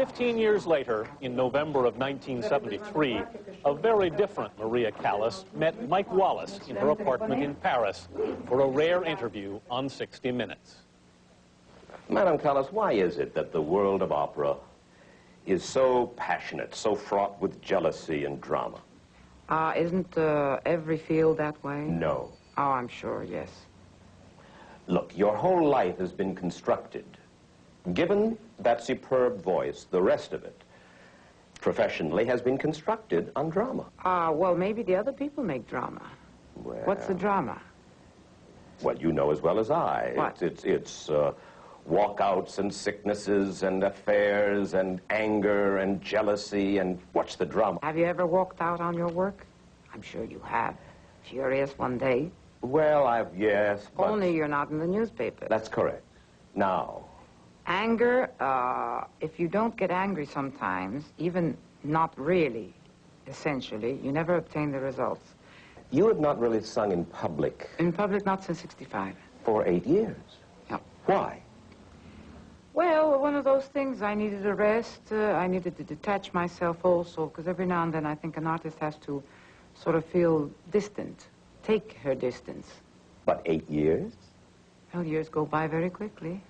15 years later, in November of 1973, a very different Maria Callas met Mike Wallace in her apartment in Paris for a rare interview on 60 Minutes. Madam Callas, why is it that the world of opera is so passionate, so fraught with jealousy and drama? Isn't every field that way? No. Oh, I'm sure, yes. Look, your whole life has been constructed. Given that superb voice, the rest of it, professionally, has been constructed on drama. Well, maybe the other people make drama. Well, what's the drama? Well, you know as well as I. What? It's walkouts and sicknesses and affairs and anger and jealousy, and what's the drama? Have you ever walked out on your work? I'm sure you have. Furious one day. Well, yes, but... Only you're not in the newspaper. That's correct. Now... Anger, if you don't get angry sometimes, even not really, essentially, you never obtain the results. You have not really sung in public? In public, not since '65. For 8 years? No. Why? Well, one of those things, I needed a rest. I needed to detach myself also, because every now and then I think an artist has to sort of feel distant, take her distance. But 8 years? Well, years go by very quickly.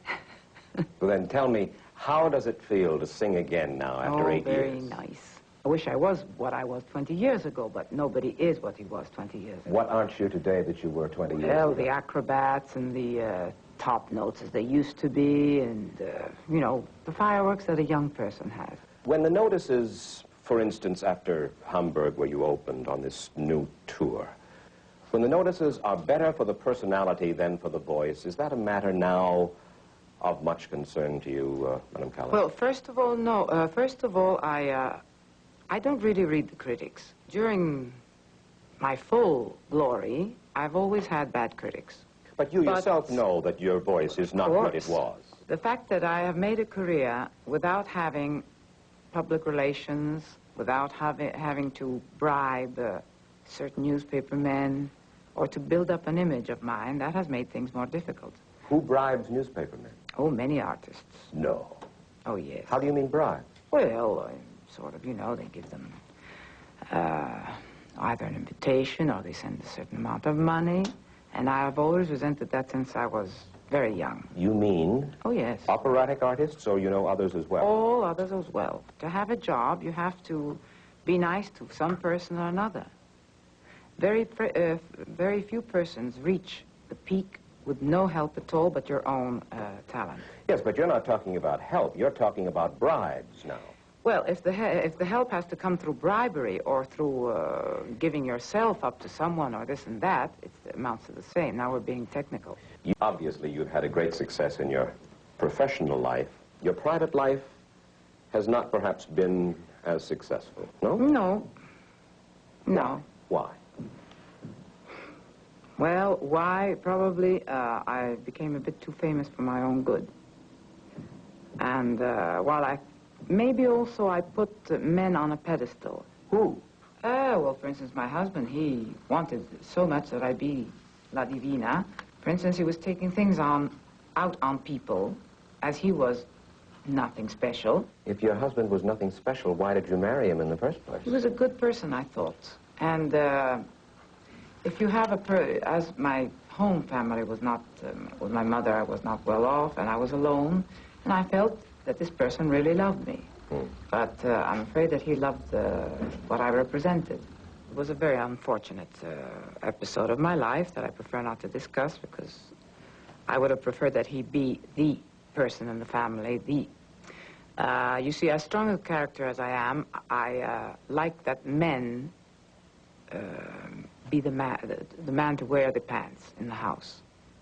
Well, then tell me, how does it feel to sing again now after 8 years? Very nice. I wish I was what I was 20 years ago, but nobody is what he was 20 years ago. What aren't you today that you were 20 years ago? Well, the acrobats and the top notes as they used to be, and, you know, the fireworks that a young person has. When the notices, for instance, after Hamburg, where you opened on this new tour, when the notices are better for the personality than for the voice, is that a matter now of much concern to you, Madam Callas? Well, first of all, no. First of all, I don't really read the critics. During my full glory, I've always had bad critics. But you yourself know that your voice is not what it was. The fact that I have made a career without having public relations, without having to bribe certain newspaper men, or to build up an image of mine, that has made things more difficult. Who bribes newspaper men? Oh, many artists. No. Oh, yes. How do you mean bribe? Well, sort of, you know, they give them either an invitation or they send a certain amount of money. And I have always resented that since I was very young. You mean? Oh, yes. Operatic artists, or you know others as well? All others as well. To have a job, you have to be nice to some person or another. Very few persons reach the peak with no help at all but your own talent. Yes, but you're not talking about help. You're talking about bribes now. Well, if the help has to come through bribery or through giving yourself up to someone or this and that, it amounts to the same. Now we're being technical. Obviously, you've had a great success in your professional life. Your private life has not perhaps been as successful, no? No. No. Why? Well, why? Probably I became a bit too famous for my own good. And while maybe also I put men on a pedestal. Who? Well, for instance, my husband, he wanted so much that I be la divina. For instance, he was taking things out on people as he was nothing special. If your husband was nothing special, why did you marry him in the first place? He was a good person, I thought. And if you have as my home family was not, with my mother, I was not well off, and I was alone, and I felt that this person really loved me. But I'm afraid that he loved what I represented. It was a very unfortunate episode of my life that I prefer not to discuss, because I would have preferred that he be the person in the family, you see, as strong a character as I am, I like that men be the man to wear the pants in the house.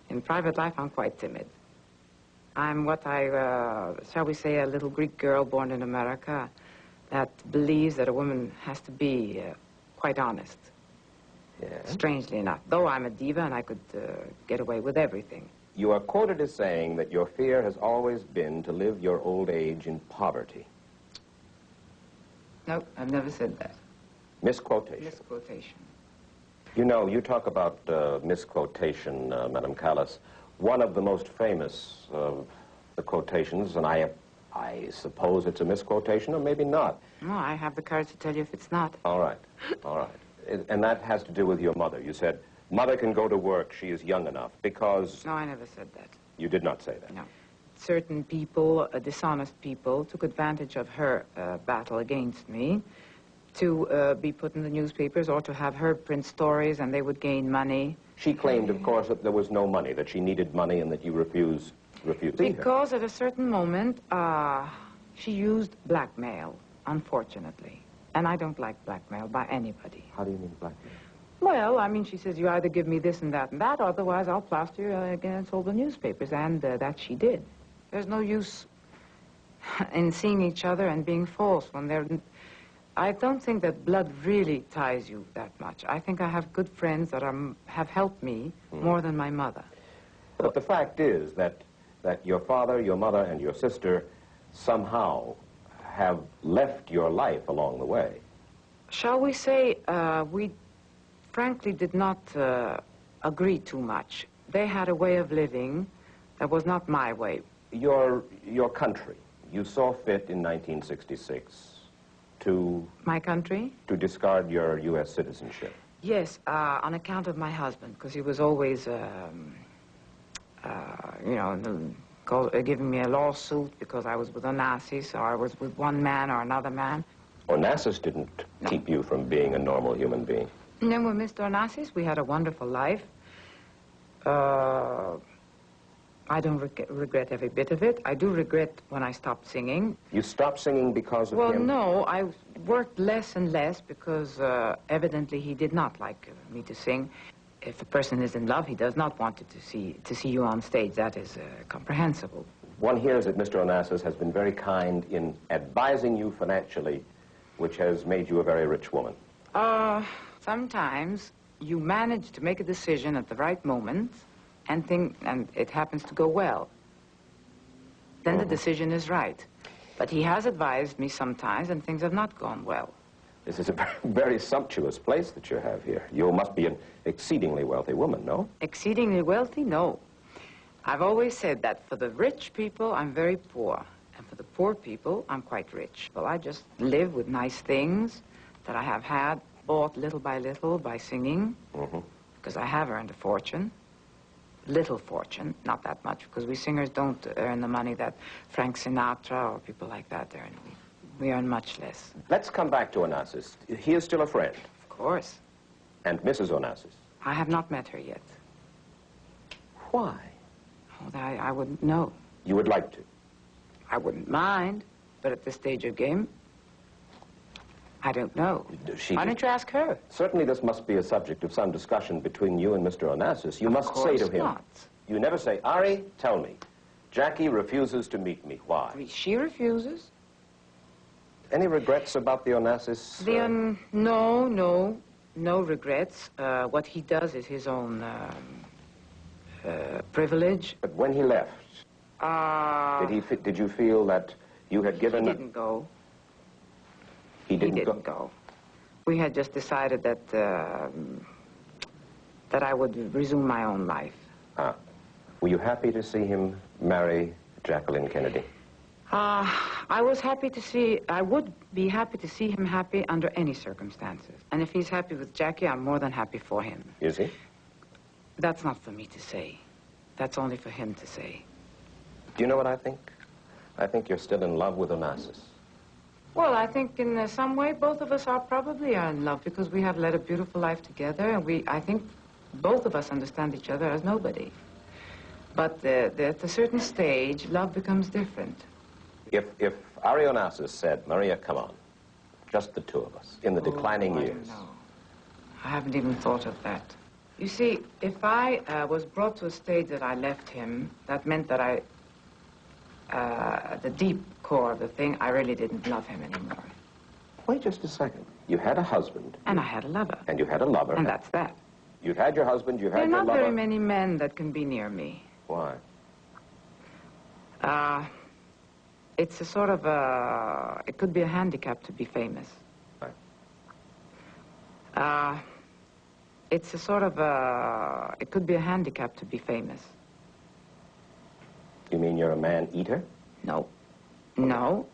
In private life, I'm quite timid. I'm what shall we say, a little Greek girl born in America that believes that a woman has to be quite honest. Yeah. Strangely enough, though I'm a diva and I could get away with everything. You are quoted as saying that your fear has always been to live your old age in poverty. No, I've never said that. Misquotation. Misquotation. You know, you talk about misquotation, Madam Callas. One of the most famous of the quotations, and I I suppose it's a misquotation, or maybe not. No, I have the courage to tell you if it's not. All right, all right. And that has to do with your mother. You said, mother can go to work, she is young enough, because... No, I never said that. You did not say that? No. Certain people, dishonest people, took advantage of her battle against me to be put in the newspapers or to have her print stories, and they would gain money. She claimed, of course, that there was no money, that she needed money and that you refused to see her. Because at a certain moment, she used blackmail, unfortunately. And I don't like blackmail by anybody. How do you mean blackmail? Well, I mean, she says, you either give me this and that, otherwise I'll plaster you against all the newspapers, and that she did. There's no use in seeing each other and being false when they're... I don't think that blood really ties you that much. I think I have good friends that have helped me more than my mother. But the fact is that your father, your mother, and your sister somehow have left your life along the way. Shall we say, we frankly did not agree too much. They had a way of living that was not my way. Your country, you saw fit in 1966 to... My country? To discard your U.S. citizenship. Yes, on account of my husband, because he was always, you know, giving me a lawsuit because I was with the Nazis, or I was with one man or another man. Onassis didn't keep you from being a normal human being. And then with Mr. Onassis, we had a wonderful life. I don't regret every bit of it. I do regret when I stopped singing. You stopped singing because of him? Well, no, I worked less and less because evidently he did not like me to sing. If a person is in love, he does not want to see you on stage. That is comprehensible. One hears that Mr. Onassis has been very kind in advising you financially, which has made you a very rich woman. Sometimes you manage to make a decision at the right moment, and it happens to go well. Then the decision is right. But he has advised me sometimes, and things have not gone well. This is a very sumptuous place that you have here. You must be an exceedingly wealthy woman, no? Exceedingly wealthy? No. I've always said that for the rich people, I'm very poor. And for the poor people, I'm quite rich. Well, I just live with nice things that I have had, bought little by singing, because I have earned a fortune. Little fortune, not that much, because we singers don't earn the money that Frank Sinatra or people like that earn. We earn much less. Let's come back to Onassis. He is still a friend. Of course. And Mrs. Onassis? I have not met her yet. Why? Oh, I wouldn't know. You would like to? I wouldn't mind, but at this stage of game, I don't know. Why don't you ask her? Certainly this must be a subject of some discussion between you and Mr. Onassis. You must say to him... Not. You never say, Ari, tell me, Jackie refuses to meet me. Why? She refuses. Any regrets about the Onassis? No regrets. What he does is his own privilege. But when he left, did you feel that you had given... He didn't go. He didn't go. We had just decided that that I would resume my own life. Ah. Were you happy to see him marry Jacqueline Kennedy? I would be happy to see him happy under any circumstances. And if he's happy with Jackie, I'm more than happy for him. Is he? That's not for me to say. That's only for him to say. Do you know what I think? I think you're still in love with Onassis. Well, I think in some way both of us probably are in love because we have led a beautiful life together, and I think both of us understand each other as nobody. But at a certain stage, love becomes different. If Ari Onassis said, Maria, come on, just the two of us, in the declining years. I don't know. I haven't even thought of that. You see, if I was brought to a stage that I left him, that meant that the deep core of the thing, I really didn't love him anymore. Wait just a second. You had a husband. And I had a lover. And you had a lover. And that's that. You've had your husband, you've had your lover. There are not very many men that can be near me. Why? It's a sort of it could be a handicap to be famous. Right. It's a sort of it could be a handicap to be famous. You mean you're a man-eater? No. No.